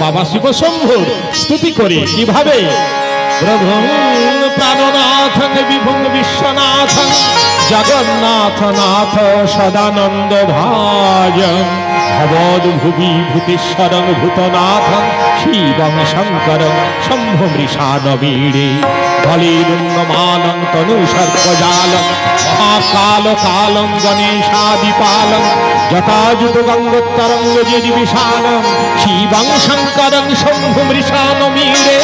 বাবা শিব শম্ভুর স্তুতি করি কিভাবে? প্রভুং প্রাণনাথং বিভুং বিশ্বনাথং জগন্নাথ নাথ সদানন্দ ভাজং ভবদ্ভুবি ভূতেশ্বরং ভূতনাথং শিবং শঙ্করং শম্ভু মৃষানবীরে বলিরুঙ্গমালং তনু সর্পজালং মহাকাল কালং গণেশাদিপালং জটাজুট গঙ্গোত্তরঙ্গ যদি বিশালং শিবং শঙ্করং শম্ভু মৃষানবীরে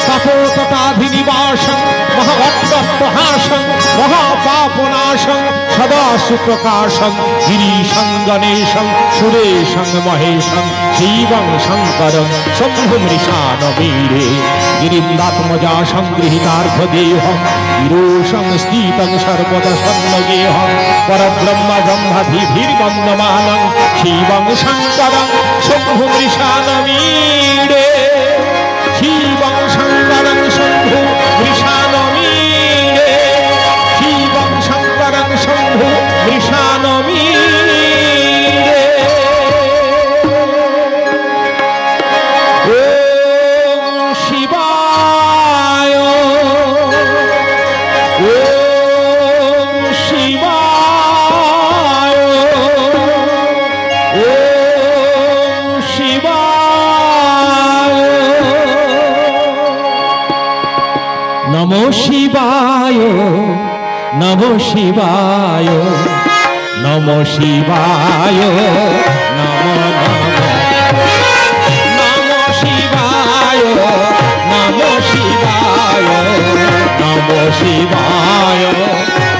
তপোতটাধিনিবাসং মহাভক্তহাসং মহাপাপনাশং সদা সুপ্রকাশং গিরিশং গণেশং সুরেশং মহেশং শিবং শঙ্করং শম্ভু মৃষানবীরে গিরিন্দাত্মজা সংগৃহীতার্ধদেহং গিরোশং স্থিতং সর্বদা সন্নগেহং পরব্রহ্ম ব্রহ্মাধিভির্বন্দমানং শিবং শঙ্করং শম্ভু মৃষানবীরে শিবং শঙ্করং শম্ভু মৃষানবীরে শিবং শঙ্করং শম্ভু মৃষানবীরে ওম শিবায় ওম শিবায় ওম শিবায় নমো শিবায় নমো শিবায় নমো শিবায় নমো নমো নমো শিবায় নমো শিবায় নমো শিবায়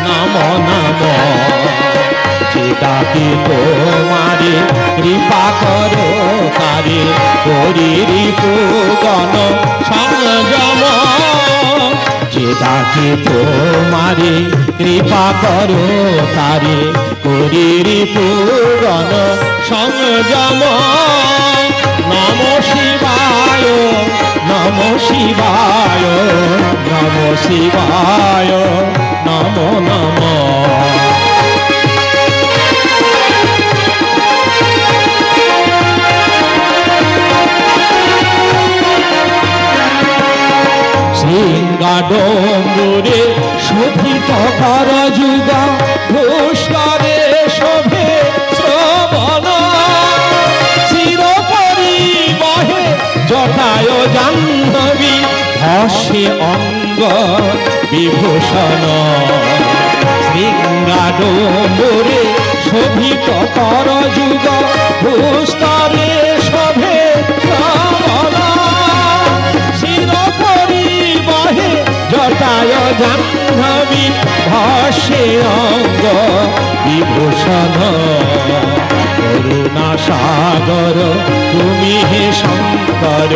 নমো নমো যেটাকে তোমারে কৃপা করো তারে করি রিপুগণ সংযম যেটাকে তোমারে কৃপা করো তারে করি রিপুগণ সংযম নমো শিবায় নমো শিবায় নমো শিবায় নমো নমো সিংহাডম্বরে শোভিত কর যুগ পুষ্করে শোভে শ্রবণ চিরপরি বহে জটায় জাহ্নবী হসে অঙ্গ বিভূষণ সিংহাডম্বরে শোভিত কর যুগ পুষ্করে শোভে শ্রবণ জটায় জাহ্নবী ভাসে অঙ্গ বিভূষণ করুণা সাগর তুমি হে শঙ্কর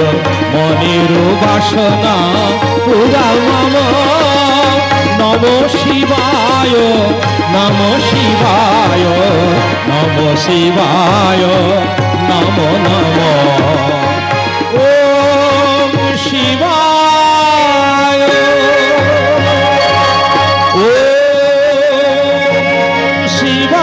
মনের বাসনা পুরা মম নমো শিবায় নমো শিবায় নমো শিবায় নমো নমো ওম শিবায় ওম শিবায়